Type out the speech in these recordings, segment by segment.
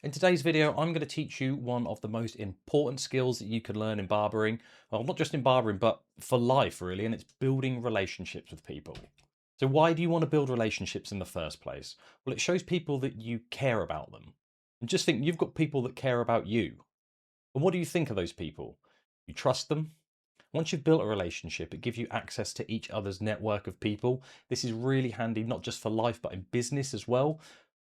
In today's video, I'm going to teach you one of the most important skills that you can learn in barbering. Well, not just in barbering, but for life really, and it's building relationships with people. So why do you want to build relationships in the first place? Well, it shows people that you care about them. And just think, you've got people that care about you. And what do you think of those people? You trust them? Once you've built a relationship, it gives you access to each other's network of people. This is really handy, not just for life, but in business as well.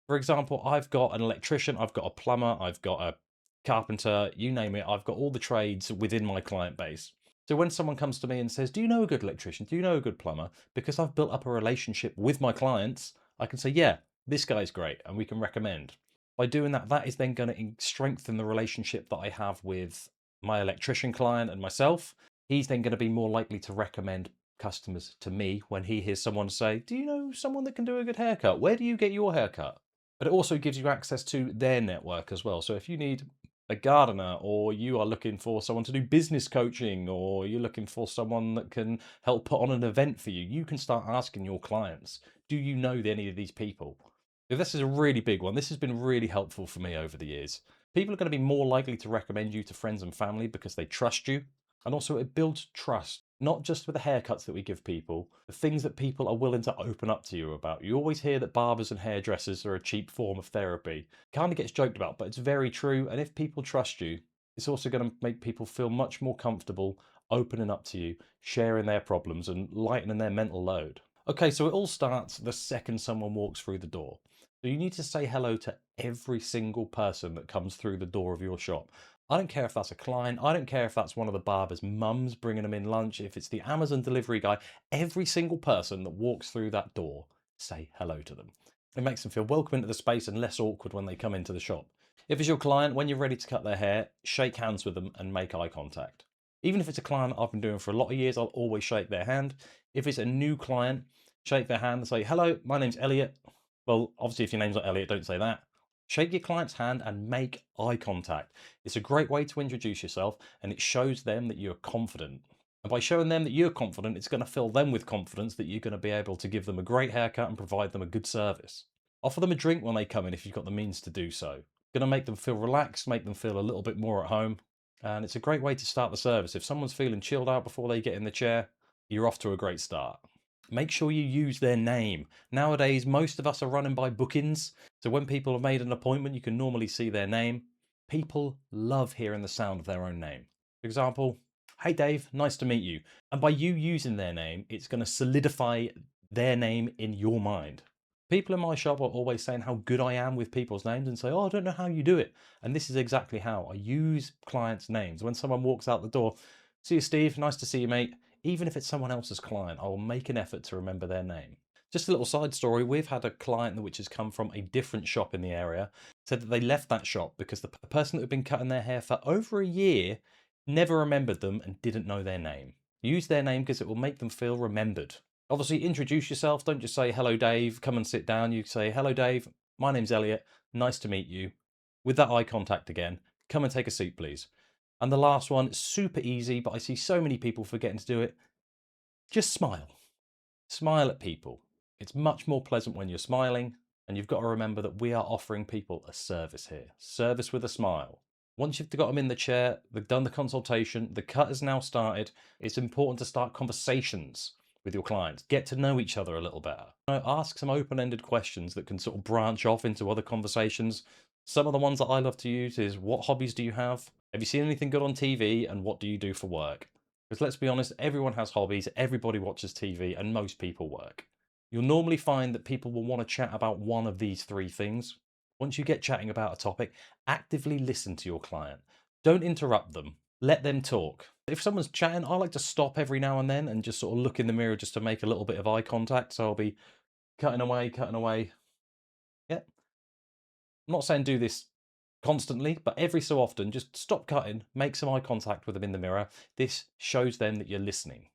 For example, I've got an electrician, I've got a plumber, I've got a carpenter, you name it. I've got all the trades within my client base. So when someone comes to me and says, do you know a good electrician? Do you know a good plumber? Because I've built up a relationship with my clients, I can say, yeah, this guy's great, and we can recommend. By doing that, that is then going to strengthen the relationship that I have with my electrician client and myself. He's then going to be more likely to recommend customers to me when he hears someone say, do you know someone that can do a good haircut? Where do you get your haircut? But it also gives you access to their network as well. So if you need a gardener, or you are looking for someone to do business coaching, or you're looking for someone that can help put on an event for you, you can start asking your clients, do you know any of these people? So this is a really big one. This has been really helpful for me over the years. People are going to be more likely to recommend you to friends and family because they trust you. And also it builds trust, not just with the haircuts that we give people, the things that people are willing to open up to you about. You always hear that barbers and hairdressers are a cheap form of therapy. Kind of gets joked about, but it's very true. And if people trust you, it's also going to make people feel much more comfortable opening up to you, sharing their problems and lightening their mental load. Okay, so it all starts the second someone walks through the door. So you need to say hello to every single person that comes through the door of your shop. I don't care if that's a client. I don't care if that's one of the barber's mums bringing them in lunch. If it's the Amazon delivery guy, every single person that walks through that door, say hello to them. It makes them feel welcome into the space and less awkward when they come into the shop. If it's your client, when you're ready to cut their hair, shake hands with them and make eye contact. Even if it's a client I've been doing for a lot of years, I'll always shake their hand. If it's a new client, shake their hand and say, hello, my name's Elliot. Well, obviously, if your name's not Elliot, don't say that. Shake your client's hand and make eye contact. It's a great way to introduce yourself, and it shows them that you're confident. And by showing them that you're confident, it's going to fill them with confidence that you're going to be able to give them a great haircut and provide them a good service. Offer them a drink when they come in if you've got the means to do so. Going to make them feel relaxed, make them feel a little bit more at home. And it's a great way to start the service. If someone's feeling chilled out before they get in the chair, you're off to a great start. Make sure you use their name. Nowadays, most of us are running by bookings. So when people have made an appointment, you can normally see their name. People love hearing the sound of their own name. For example, hey Dave, nice to meet you. And by you using their name, it's going to solidify their name in your mind. People in my shop are always saying how good I am with people's names and say, oh, I don't know how you do it. And this is exactly how I use clients' names. When someone walks out the door, see you, Steve, nice to see you, mate. Even if it's someone else's client, I will make an effort to remember their name. Just a little side story, we've had a client which has come from a different shop in the area, said that they left that shop because the person that had been cutting their hair for over a year never remembered them and didn't know their name. Use their name because it will make them feel remembered. Obviously, introduce yourself. Don't just say, hello, Dave, come and sit down. You say, hello, Dave, my name's Elliot, nice to meet you. With that eye contact again, come and take a seat, please. And the last one, super easy, but I see so many people forgetting to do it. Just smile. Smile at people. It's much more pleasant when you're smiling, and you've got to remember that we are offering people a service here. Service with a smile. Once you've got them in the chair, they've done the consultation, the cut has now started, it's important to start conversations with your clients. Get to know each other a little better. Ask some open-ended questions that can sort of branch off into other conversations. Some of the ones that I love to use is, what hobbies do you have? Have you seen anything good on TV? And what do you do for work? Because let's be honest, everyone has hobbies, everybody watches TV, and most people work. You'll normally find that people will want to chat about one of these three things. Once you get chatting about a topic, actively listen to your client. Don't interrupt them. Let them talk. If someone's chatting, I like to stop every now and then and just sort of look in the mirror just to make a little bit of eye contact. So I'll be cutting away, cutting away. Yeah. I'm not saying do this constantly, but every so often, just stop cutting, make some eye contact with them in the mirror. This shows them that you're listening.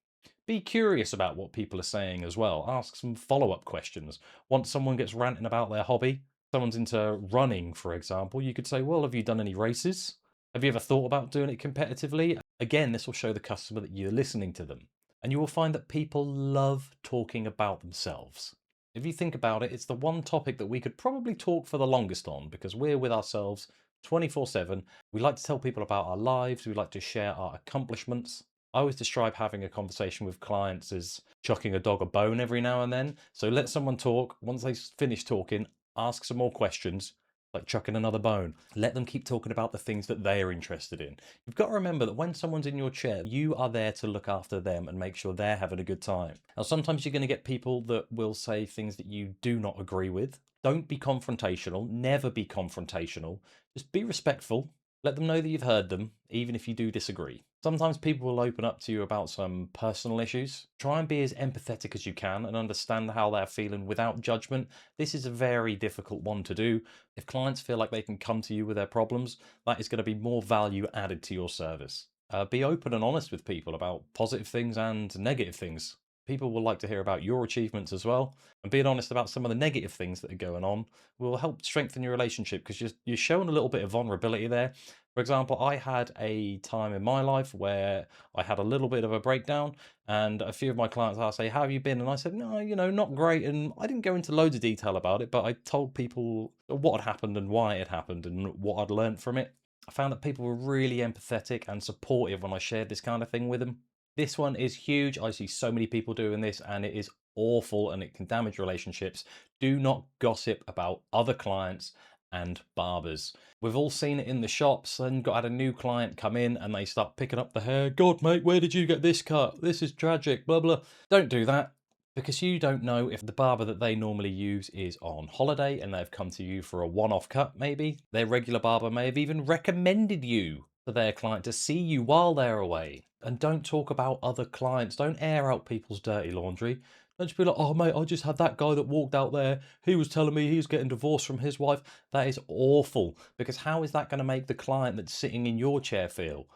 Be curious about what people are saying as well. Ask some follow-up questions. Once someone gets ranting about their hobby, someone's into running, for example, you could say, well, have you done any races? Have you ever thought about doing it competitively? Again, this will show the customer that you're listening to them. And you will find that people love talking about themselves. If you think about it, it's the one topic that we could probably talk for the longest on because we're with ourselves 24/7. We like to tell people about our lives, we like to share our accomplishments. I always describe having a conversation with clients as chucking a dog a bone every now and then. So let someone talk. Once they finish talking, ask some more questions, like chucking another bone. Let them keep talking about the things that they're interested in. You've got to remember that when someone's in your chair, you are there to look after them and make sure they're having a good time. Now, sometimes you're going to get people that will say things that you do not agree with. Don't be confrontational. Never be confrontational. Just be respectful. Let them know that you've heard them, even if you do disagree. Sometimes people will open up to you about some personal issues. Try and be as empathetic as you can and understand how they're feeling without judgment. This is a very difficult one to do. If clients feel like they can come to you with their problems, that is going to be more value added to your service. Be open and honest with people about positive things and negative things. People will like to hear about your achievements as well. And being honest about some of the negative things that are going on will help strengthen your relationship because you're showing a little bit of vulnerability there. For example, I had a time in my life where I had a little bit of a breakdown, and a few of my clients asked, "Say, how have you been?" And I said, "No, not great." And I didn't go into loads of detail about it, but I told people what had happened and why it had happened and what I'd learned from it. I found that people were really empathetic and supportive when I shared this kind of thing with them. This one is huge. I see so many people doing this and it is awful and it can damage relationships. Do not gossip about other clients and barbers. We've all seen it in the shops and had a new client come in and they start picking up the hair. God, mate, where did you get this cut? This is tragic, blah, blah. Don't do that because you don't know if the barber that they normally use is on holiday and they've come to you for a one-off cut, maybe. Their regular barber may have even recommended you for their client to see you while they're away. And don't talk about other clients. Don't air out people's dirty laundry. Don't just be like, oh, mate, I just had that guy that walked out there. He was telling me he was getting divorced from his wife. That is awful because how is that going to make the client that's sitting in your chair feel?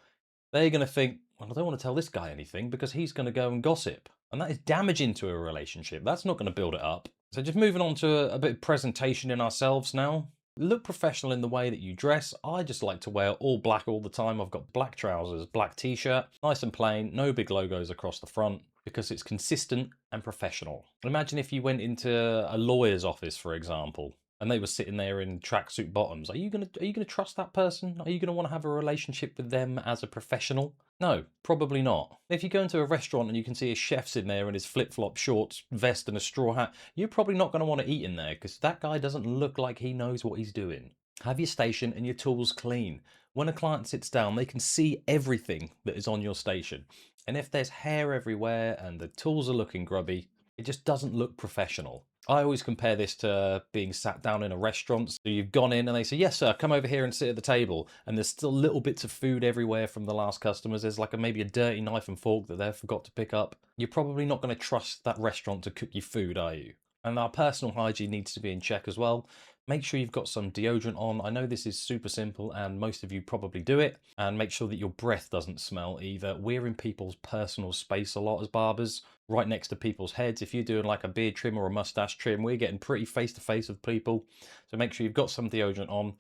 They're going to think, well, I don't want to tell this guy anything because he's going to go and gossip. And that is damaging to a relationship. That's not going to build it up. So just moving on to a bit of presentation in ourselves now. Look professional in the way that you dress. I just like to wear all black all the time. I've got black trousers, black t-shirt, nice and plain, no big logos across the front because it's consistent and professional. Imagine if you went into a lawyer's office, for example, and they were sitting there in tracksuit bottoms. Are you gonna trust that person? Are you gonna want to have a relationship with them as a professional? No, probably not. If you go into a restaurant and you can see a chef sitting there in his flip-flop shorts, vest and a straw hat, you're probably not going to want to eat in there because that guy doesn't look like he knows what he's doing. Have your station and your tools clean. When a client sits down, they can see everything that is on your station. And if there's hair everywhere and the tools are looking grubby, it just doesn't look professional. I always compare this to being sat down in a restaurant. So you've gone in and they say, yes, sir, come over here and sit at the table. And there's still little bits of food everywhere from the last customers. There's like maybe a dirty knife and fork that they forgot to pick up. You're probably not going to trust that restaurant to cook your food, are you? And our personal hygiene needs to be in check as well. Make sure you've got some deodorant on. I know this is super simple and most of you probably do it. And make sure that your breath doesn't smell either. We're in people's personal space a lot as barbers, right next to people's heads. If you're doing like a beard trim or a mustache trim, we're getting pretty face to face with people. So make sure you've got some deodorant on.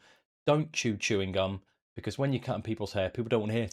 Don't chew chewing gum because when you're cutting people's hair, people don't want to hear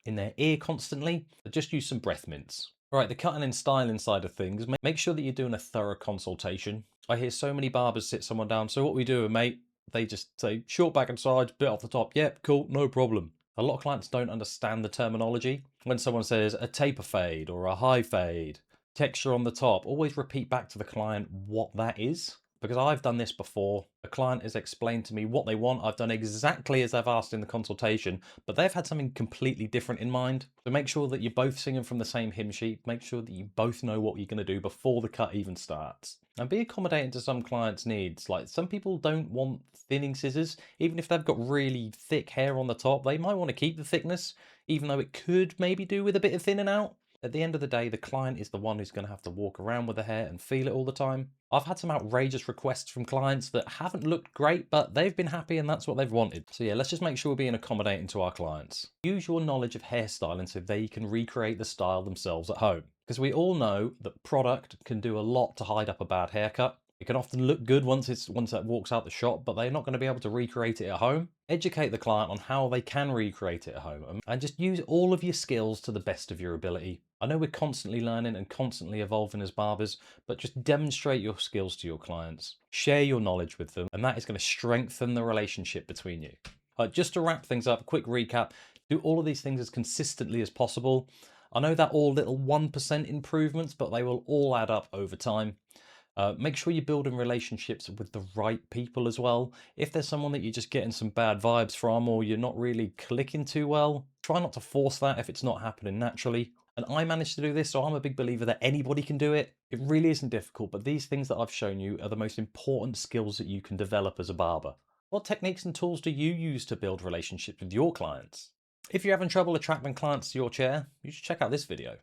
in their ear constantly. So just use some breath mints. Right, the cutting and styling side of things, make sure that you're doing a thorough consultation. I hear so many barbers sit someone down. So what we do, mate, they just say short back and sides, bit off the top. Yep, cool, no problem. A lot of clients don't understand the terminology. When someone says a taper fade or a high fade, texture on the top, always repeat back to the client what that is. Because I've done this before. A client has explained to me what they want. I've done exactly as I've asked in the consultation, but they've had something completely different in mind. So make sure that you're both singing from the same hymn sheet. Make sure that you both know what you're going to do before the cut even starts. And be accommodating to some clients' needs. Like some people don't want thinning scissors. Even if they've got really thick hair on the top, they might want to keep the thickness, even though it could maybe do with a bit of thinning out. At the end of the day, the client is the one who's going to have to walk around with the hair and feel it all the time. I've had some outrageous requests from clients that haven't looked great, but they've been happy and that's what they've wanted. So yeah, let's just make sure we're being accommodating to our clients. Use your knowledge of hairstyling so they can recreate the style themselves at home. Because we all know that product can do a lot to hide up a bad haircut. It can often look good once that walks out the shop, but they're not going to be able to recreate it at home. Educate the client on how they can recreate it at home, and just use all of your skills to the best of your ability. I know we're constantly learning and constantly evolving as barbers, but just demonstrate your skills to your clients. Share your knowledge with them, and that is going to strengthen the relationship between you. Just to wrap things up, a quick recap: do all of these things as consistently as possible. I know that all little 1% improvements, but they will all add up over time. Make sure you're building relationships with the right people as well. If there's someone that you're just getting some bad vibes from, or you're not really clicking too well, try not to force that if it's not happening naturally. And I managed to do this, so I'm a big believer that anybody can do it. It really isn't difficult, but these things that I've shown you are the most important skills that you can develop as a barber. What techniques and tools do you use to build relationships with your clients? If you're having trouble attracting clients to your chair, you should check out this video.